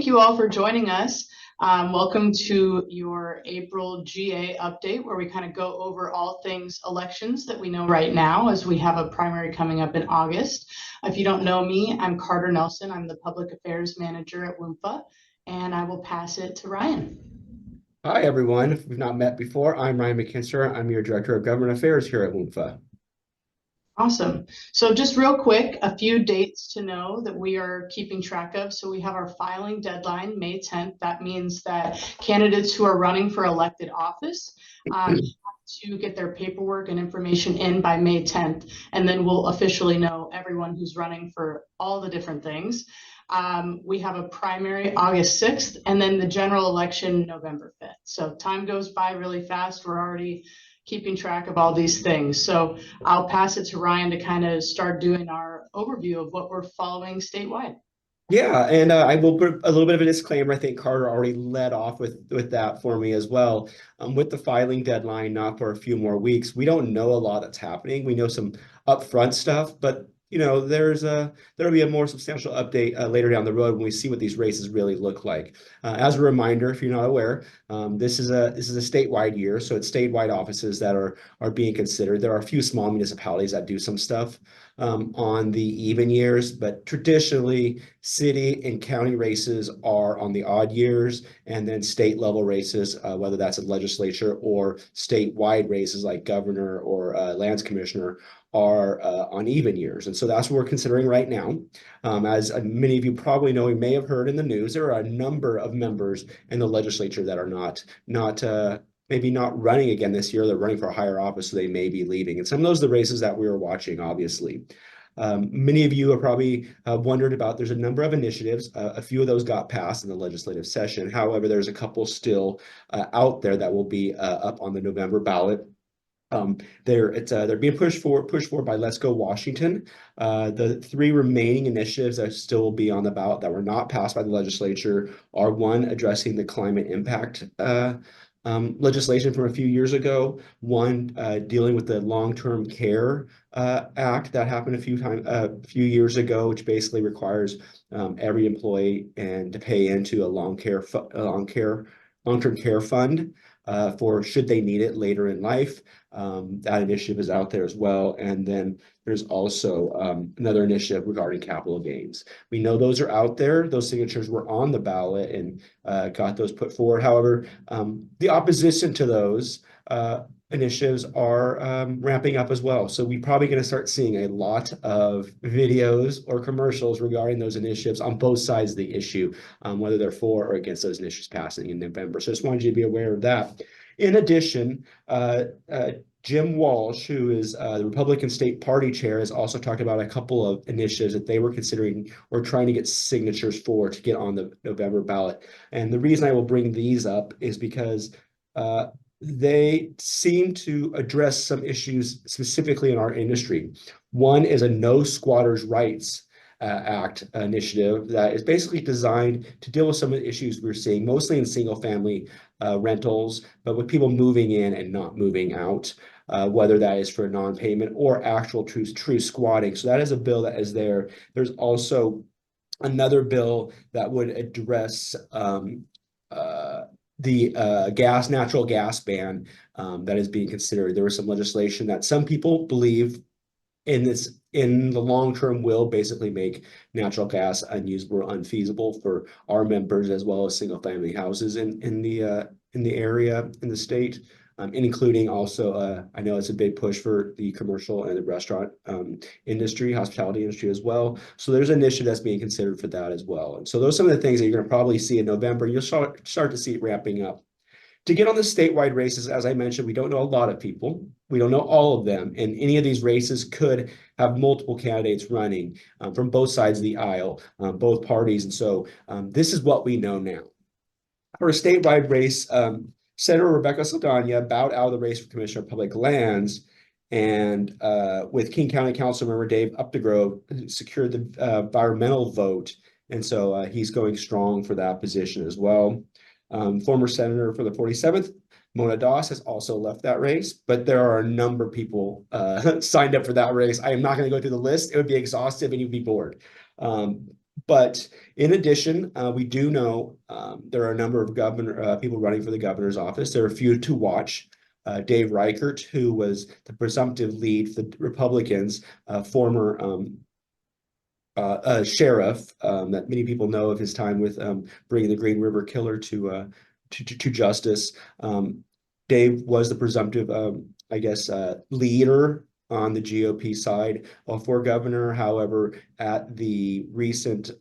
thank you all for joining us. Welcome to your April GA update, where we kind of go over all things elections that we know right now, as we have a primary coming up in August. If you don't know me, I'm Carter Nelson. I'm the Public Affairs Manager at WMFHA, and I will pass it to Ryan. Hi, everyone. If we've not met before, I'm Ryan McKinster. I'm your Director of Government Affairs here at WMFHA. Awesome. So just real quick, a few dates to know that we are keeping track of. So we have our filing deadline, May 10th. That means that candidates who are running for elected office have to get their paperwork and information in by May 10th. And then we'll officially know everyone who's running for all the different things. We have a primary August 6th, and then the general election November 5th. So time goes by really fast. We're already keeping track of all these things. So I'll pass it to Ryan to kind of start doing our overview of what we're following statewide. Yeah, and I will put a little bit of a disclaimer. I think Carter already led off with that for me as well. With the filing deadline, not for a few more weeks, we don't know a lot that's happening. We know some upfront stuff, but there'll be a more substantial update later down the road when we see what these races really look like. As a reminder, if you're not aware, this is a statewide year, so it's statewide offices that are being considered. There are a few small municipalities that do some stuff on the even years, but traditionally city and county races are on the odd years, and then state level races, whether that's a legislature or statewide races like governor or lands commissioner, are on even years. And so that's what we're considering right now. As many of you probably know, we may have heard in the news, there are a number of members in the legislature that are maybe not running again this year. They're running for a higher office, so they may be leaving. And some of those are the races that we were watching, obviously. Many of you have probably wondered about, there's a number of initiatives. A few of those got passed in the legislative session. However, there's a couple still out there that will be up on the November ballot. They're being pushed forward by Let's Go Washington. The three remaining initiatives that still will be on the ballot that were not passed by the legislature are: one, addressing the climate impact legislation from a few years ago; one, dealing with the long-term care act that happened a few years ago, which basically requires every employee to pay into a long-term care fund for should they need it later in life. That initiative is out there as well. And then there's also another initiative regarding capital gains. We know those are out there. Those signatures were on the ballot and got those put forward. However, the opposition to those initiatives are ramping up as well. So we're probably going to start seeing a lot of videos or commercials regarding those initiatives on both sides of the issue, whether they're for or against those initiatives passing in November. So I just wanted you to be aware of that. In addition, Jim Walsh, who is the Republican State Party Chair, has also talked about a couple of initiatives that they were considering or trying to get signatures for to get on the November ballot. And the reason I will bring these up is because they seem to address some issues specifically in our industry. One is a No Squatters' Rights Act initiative that is basically designed to deal with some of the issues we're seeing, mostly in single-family rentals, but with people moving in and not moving out, whether that is for non-payment or actual true squatting. So that is a bill that is there. There's also another bill that would address the natural gas ban that is being considered. There was some legislation that some people believe in the long term will basically make natural gas unusable or unfeasible for our members, as well as single family houses in the area, in the state, and including also I know it's a big push for the commercial and the restaurant industry, hospitality industry as well. So there's an initiative that's being considered for that as well. And so those are some of the things that you're going to probably see in November. You'll start to see it ramping up. To get on the statewide races, as I mentioned, we don't know a lot of people. We don't know all of them. And any of these races could have multiple candidates running from both sides of the aisle, both parties. And so this is what we know now. For a statewide race, Senator Rebecca Saldana bowed out of the race for Commissioner of Public Lands, and with King County Councilmember Dave Updegrove secured the environmental vote. And so he's going strong for that position as well. Former Senator for the 47th, Mona Doss, has also left that race, but there are a number of people signed up for that race. I am not going to go through the list. It would be exhaustive and you'd be bored. But in addition, we do know there are a number of people running for the governor's office. There are a few to watch. Dave Reichert, who was the presumptive lead for the Republicans, former sheriff that many people know of his time with bringing the Green River Killer to justice. Dave was the presumptive, I guess, leader on the GOP side for governor. However, at the recent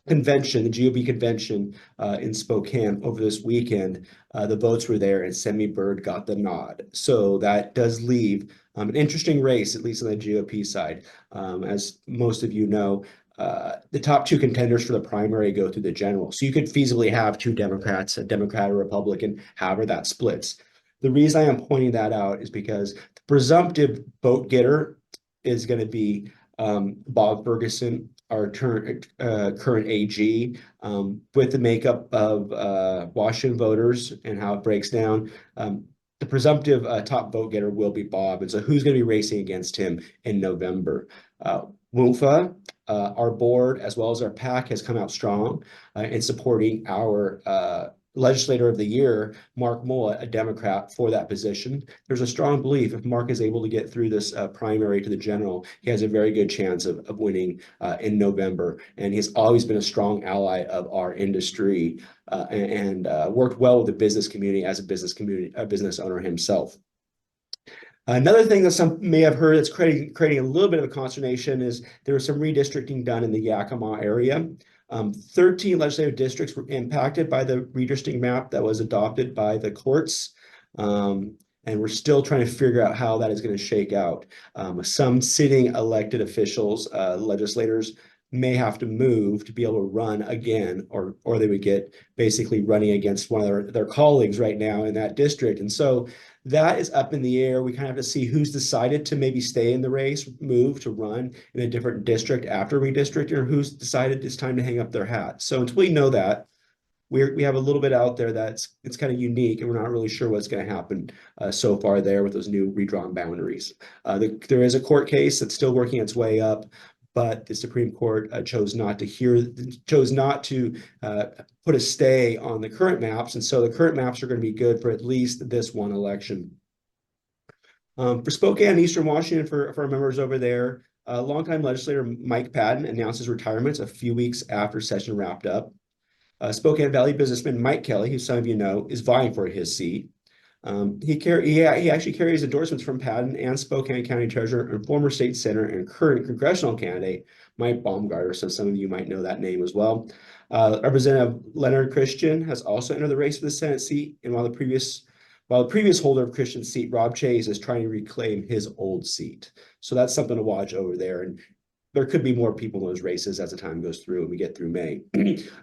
convention, the GOP convention in Spokane over this weekend, the votes were there and Semi Bird got the nod. So that does leave an interesting race, at least on the GOP side. As most of you know, the top two contenders for the primary go through the general. So you could feasibly have two Democrats, a Democrat or Republican, however that splits. The reason I am pointing that out is because the presumptive vote getter is going to be Bob Ferguson, our current AG, with the makeup of Washington voters and how it breaks down. The presumptive top vote getter will be Bob. And so who's going to be racing against him in November? WMFHA, our board, as well as our PAC, has come out strong in supporting our legislator of the year, Mark Mullet, a Democrat, for that position. There's a strong belief if Mark is able to get through this primary to the general, he has a very good chance of winning in November. And he's always been a strong ally of our industry and worked well with the business community as a business owner himself. Another thing that some may have heard that's creating a little bit of a consternation is there was some redistricting done in the Yakima area. 13 legislative districts were impacted by the redistricting map that was adopted by the courts. And we're still trying to figure out how that is going to shake out. Some sitting elected officials, legislators, may have to move to be able to run again, or they would get basically running against one of their colleagues right now in that district. And so that is up in the air. We kind of have to see who's decided to maybe stay in the race, move to run in a different district after redistricting, or who's decided it's time to hang up their hat. So until we know that, we have a little bit out there it's kind of unique, and we're not really sure what's going to happen so far there with those new redrawn boundaries. There is a court case that's still working its way up, but the Supreme Court chose not to put a stay on the current maps, and so the current maps are going to be good for at least this one election. For Spokane and Eastern Washington, for our members over there, longtime legislator Mike Patton announced his retirement a few weeks after session wrapped up. Spokane Valley businessman Mike Kelly, who some of you know, is vying for his seat. He actually carries endorsements from Patton and Spokane County Treasurer and former state senator and current congressional candidate Mike Baumgartner, so some of you might know that name as well. Representative Leonard Christian has also entered the race for the Senate seat, and while the previous holder of Christian's seat, Rob Chase, is trying to reclaim his old seat. So that's something to watch over there. And there could be more people in those races as the time goes through and we get through May.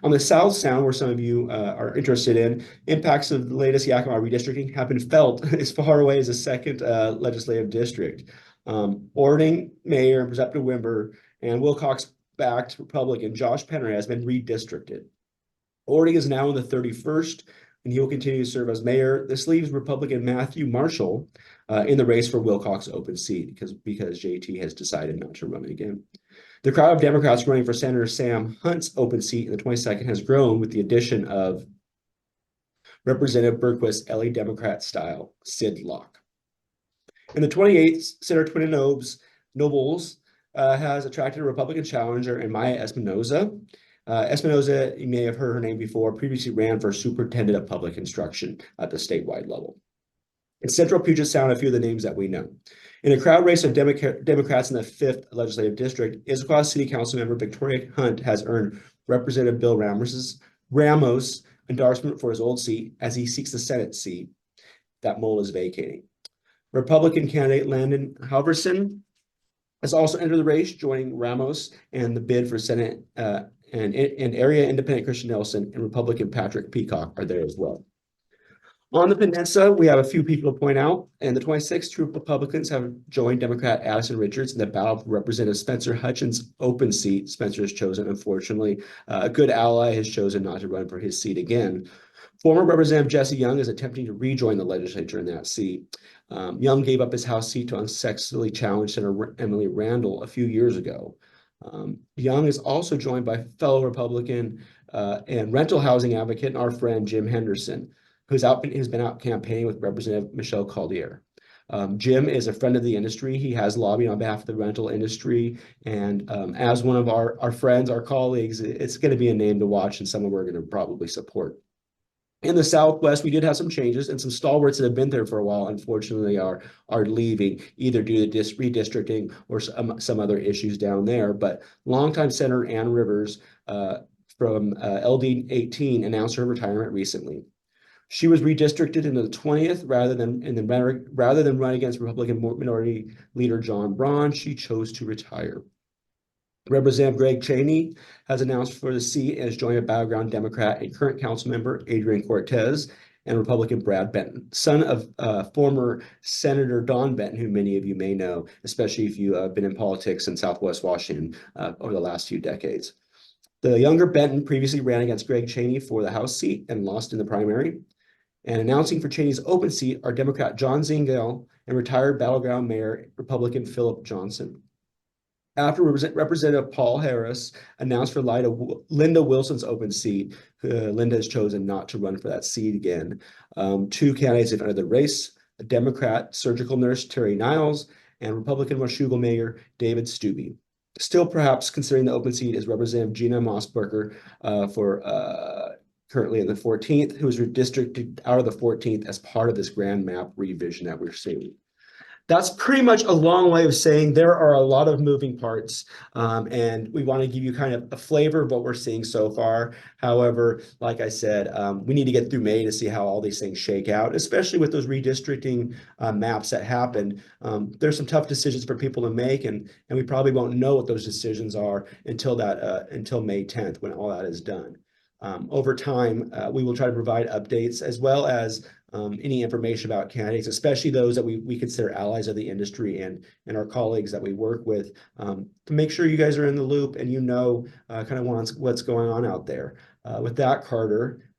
On the South Sound, where some of you are interested in, impacts of the latest Yakima redistricting have been felt as far away as the second legislative district. Orting Mayor and Representative Wimber and Wilcox-backed Republican Josh Penner has been redistricted. Orting is now in the 31st, and he will continue to serve as mayor. This leaves Republican Matthew Marshall in the race for Wilcox open seat because JT has decided not to run again. The crowd of Democrats running for Senator Sam Hunt's open seat in the 22nd has grown with the addition of Representative Berquist's LA Democrat style Sid Locke. In the 28th, Senator Twin Nobles has attracted a Republican challenger in Maya Espinoza. Espinoza, you may have heard her name before, previously ran for superintendent of public instruction at the statewide level. In Central Puget Sound, a few of the names that we know. In a crowd race of Democrats in the 5th legislative district, Issaquah City Council member Victoria Hunt has earned Representative Bill Ramos endorsement for his old seat as he seeks the Senate seat that Mole is vacating. Republican candidate Landon Halverson has also entered the race, joining Ramos and the bid for Senate and area independent Christian Nelson and Republican Patrick Peacock are there as well. On the Peninsula, we have a few people to point out, and the 26th two Republicans have joined Democrat Addison Richards in the battle for Representative Spencer Hutchins' open seat. Spencer has chosen, unfortunately, a good ally has chosen not to run for his seat again. Former Representative Jesse Young is attempting to rejoin the legislature in that seat. Young gave up his House seat to unsuccessfully challenge Senator Emily Randall a few years ago. Young is also joined by fellow Republican and rental housing advocate and our friend Jim Henderson, who's been out campaigning with Representative Michelle Caldier. Jim is a friend of the industry. He has lobbied on behalf of the rental industry. And as one of our friends, our colleagues, it's going to be a name to watch and someone we're going to probably support. In the Southwest, we did have some changes, and some stalwarts that have been there for a while, unfortunately, are leaving, either due to redistricting or some other issues down there. But longtime Senator Ann Rivers from LD 18 announced her retirement recently. She was redistricted into the 20th rather than run against Republican Minority Leader John Braun. She chose to retire. Representative Greg Cheney has announced for the seat and has joined a battleground Democrat and current council member Adrian Cortez and Republican Brad Benton, son of former Senator Don Benton, who many of you may know, especially if you have been in politics in Southwest Washington over the last few decades. The younger Benton previously ran against Greg Cheney for the House seat and lost in the primary. And announcing for Cheney's open seat are Democrat John Zingel and retired battleground mayor Republican Philip Johnson. After Representative Paul Harris announced for Linda Wilson's open seat, Linda has chosen not to run for that seat again. Two candidates have entered the race, a Democrat surgical nurse Terry Niles and Republican Washougal Mayor David Stubbe. Still perhaps considering the open seat is Representative Gina Mossberger for currently in the 14th, who was redistricted out of the 14th as part of this grand map revision that we're seeing. That's pretty much a long way of saying there are a lot of moving parts, and we want to give you kind of a flavor of what we're seeing so far. However, like I said, we need to get through May to see how all these things shake out, especially with those redistricting maps that happened. There's some tough decisions for people to make, and we probably won't know what those decisions are until May 10th when all that is done. Over time, we will try to provide updates as well as any information about candidates, especially those that we consider allies of the industry and our colleagues that we work with, to make sure you guys are in the loop and you know kind of what's going on out there. With that, Carter,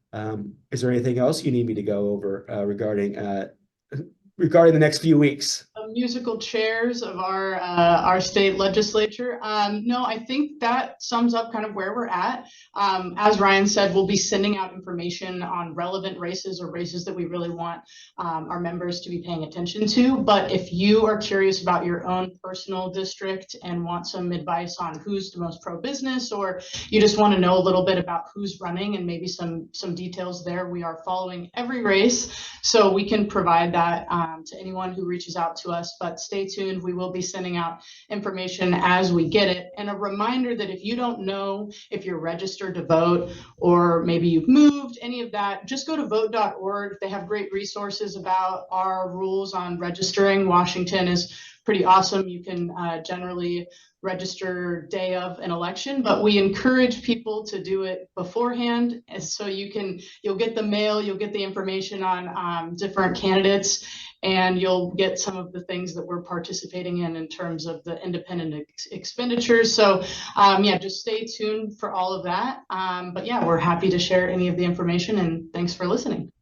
is there anything else you need me to go over regarding the next few weeks? Musical chairs of our state legislature. No, I think that sums up kind of where we're at. As Ryan said, we'll be sending out information on relevant races or races that we really want our members to be paying attention to. But if you are curious about your own personal district and want some advice on who's the most pro-business, or you just want to know a little bit about who's running and maybe some details there, we are following every race, so we can provide that to anyone who reaches out to us. But stay tuned, we will be sending out information as we get it. And a reminder that if you don't know if you're registered to vote or maybe you've moved, any of that, just go to vote.org. They have great resources about our rules on registering. Washington is pretty awesome. You can generally register day of an election, but we encourage people to do it beforehand, and so you'll get the mail, you'll get the information on different candidates, and you'll get some of the things that we're participating in terms of the independent expenditures. So yeah, just stay tuned for all of that. But yeah, we're happy to share any of the information, and thanks for listening.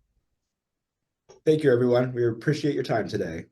Thank you, everyone. We appreciate your time today.